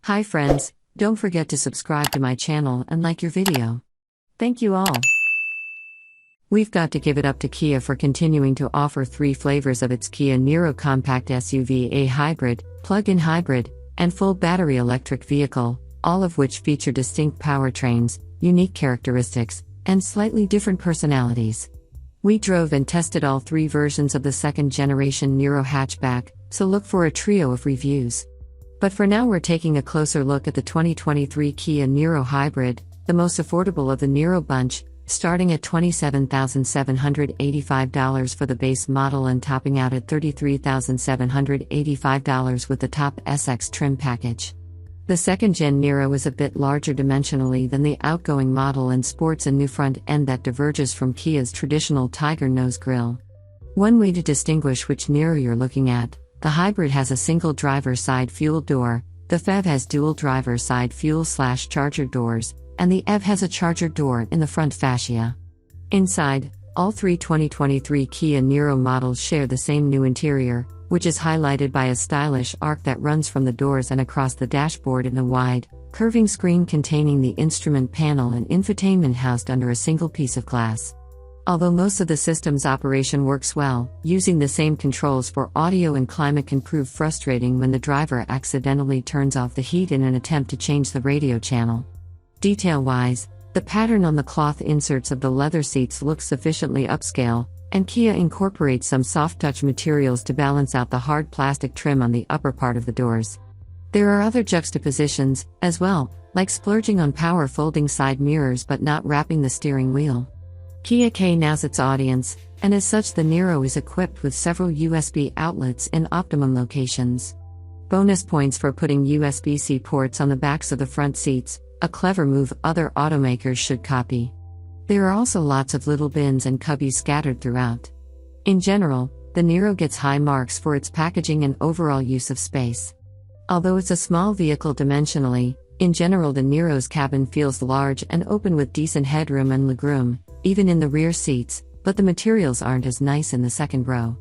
Hi friends, don't forget to subscribe to my channel and like your video. Thank you all. We've got to give it up to Kia for continuing to offer 3 flavors of its Kia Niro compact SUV, a hybrid, plug-in hybrid, and full battery electric vehicle, all of which feature distinct powertrains, unique characteristics, and slightly different personalities. We drove and tested all 3 versions of the second-generation Niro hatchback, so look for a trio of reviews. But for now we're taking a closer look at the 2023 Kia Niro Hybrid, the most affordable of the Niro bunch, starting at $27,785 for the base model and topping out at $33,785 with the top SX trim package. The second-gen Niro is a bit larger dimensionally than the outgoing model and sports a new front end that diverges from Kia's traditional tiger nose grille. One way to distinguish which Niro you're looking at: the hybrid has a single driver's side fuel door, the PHEV has dual driver's side fuel/charger doors, and the EV has a charger door in the front fascia. Inside, all 3 2023 Kia Niro models share the same new interior, which is highlighted by a stylish arc that runs from the doors and across the dashboard in a wide, curving screen containing the instrument panel and infotainment housed under a single piece of glass. Although most of the system's operation works well, using the same controls for audio and climate can prove frustrating when the driver accidentally turns off the heat in an attempt to change the radio channel. Detail-wise, the pattern on the cloth inserts of the leather seats looks sufficiently upscale, and Kia incorporates some soft-touch materials to balance out the hard plastic trim on the upper part of the doors. There are other juxtapositions, as well, like splurging on power folding side mirrors but not wrapping the steering wheel. Kia knows its audience, and as such the Niro is equipped with several USB outlets in optimum locations. Bonus points for putting USB-C ports on the backs of the front seats, a clever move other automakers should copy. There are also lots of little bins and cubbies scattered throughout. In general, the Niro gets high marks for its packaging and overall use of space. Although it's a small vehicle dimensionally, in general the Niro's cabin feels large and open with decent headroom and legroom, even in the rear seats, but the materials aren't as nice in the second row.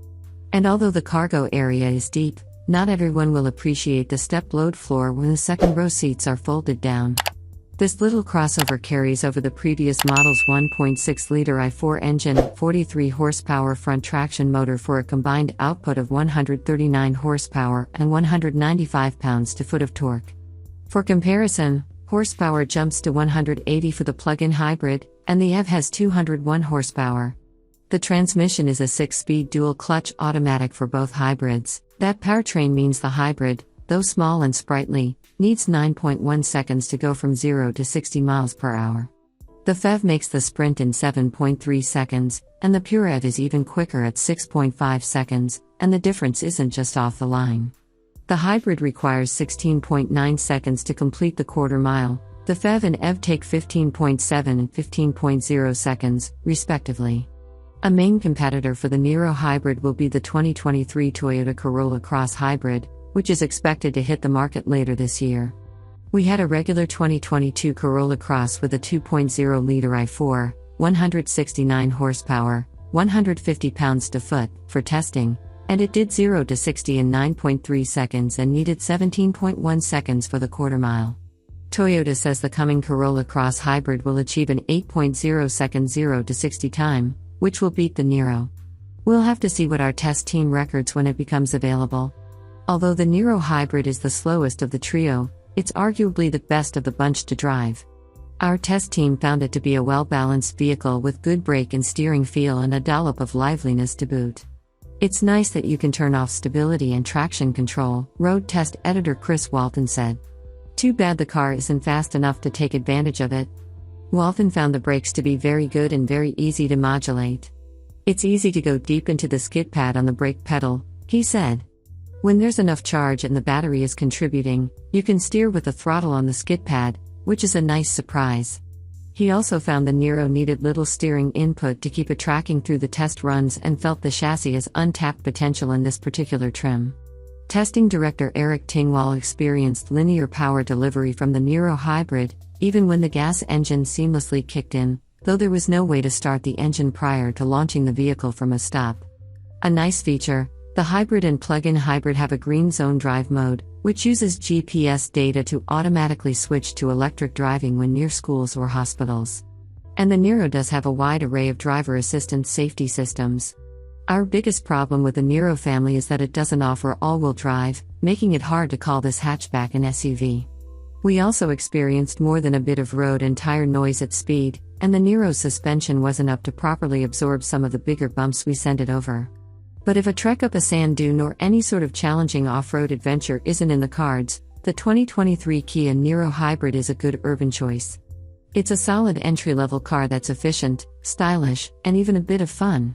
And although the cargo area is deep, not everyone will appreciate the step-load floor when the second row seats are folded down. This little crossover carries over the previous model's 1.6-liter i4 engine, 43 horsepower front traction motor for a combined output of 139 horsepower and 195 pounds-to-foot of torque. For comparison, horsepower jumps to 180 for the plug-in hybrid, and the EV has 201 horsepower. The transmission is a 6-speed dual-clutch automatic for both hybrids. That powertrain means the hybrid, though small and sprightly, needs 9.1 seconds to go from 0 to 60 miles per hour. The PHEV makes the sprint in 7.3 seconds, and the pure EV is even quicker at 6.5 seconds, and the difference isn't just off the line. The hybrid requires 16.9 seconds to complete the quarter mile. The PHEV and EV take 15.7 and 15.0 seconds, respectively. A main competitor for the Niro Hybrid will be the 2023 Toyota Corolla Cross Hybrid, which is expected to hit the market later this year. We had a regular 2022 Corolla Cross with a 2.0-liter i4, 169 horsepower, 150 pounds-to-foot, for testing, and it did 0 to 60 in 9.3 seconds and needed 17.1 seconds for the quarter mile. Toyota says the coming Corolla Cross Hybrid will achieve an 8.0-second 0 to 60 time, which will beat the Niro. We'll have to see what our test team records when it becomes available. Although the Niro Hybrid is the slowest of the trio, it's arguably the best of the bunch to drive. Our test team found it to be a well-balanced vehicle with good brake and steering feel and a dollop of liveliness to boot. It's nice that you can turn off stability and traction control, road test editor Chris Walton said. Too bad the car isn't fast enough to take advantage of it. Walton found the brakes to be very good and very easy to modulate. It's easy to go deep into the skid pad on the brake pedal, he said. When there's enough charge and the battery is contributing, you can steer with the throttle on the skid pad, which is a nice surprise. He also found the Niro needed little steering input to keep it tracking through the test runs and felt the chassis has untapped potential in this particular trim. Testing director Eric Tingwall experienced linear power delivery from the Niro Hybrid, even when the gas engine seamlessly kicked in, though there was no way to start the engine prior to launching the vehicle from a stop. A nice feature, the hybrid and plug-in hybrid have a green zone drive mode, which uses GPS data to automatically switch to electric driving when near schools or hospitals. And the Niro does have a wide array of driver assistance safety systems. Our biggest problem with the Niro family is that it doesn't offer all-wheel drive, making it hard to call this hatchback an SUV. We also experienced more than a bit of road and tire noise at speed, and the Niro's suspension wasn't up to properly absorb some of the bigger bumps we sent it over. But if a trek up a sand dune or any sort of challenging off-road adventure isn't in the cards, the 2023 Kia Niro Hybrid is a good urban choice. It's a solid entry-level car that's efficient, stylish, and even a bit of fun.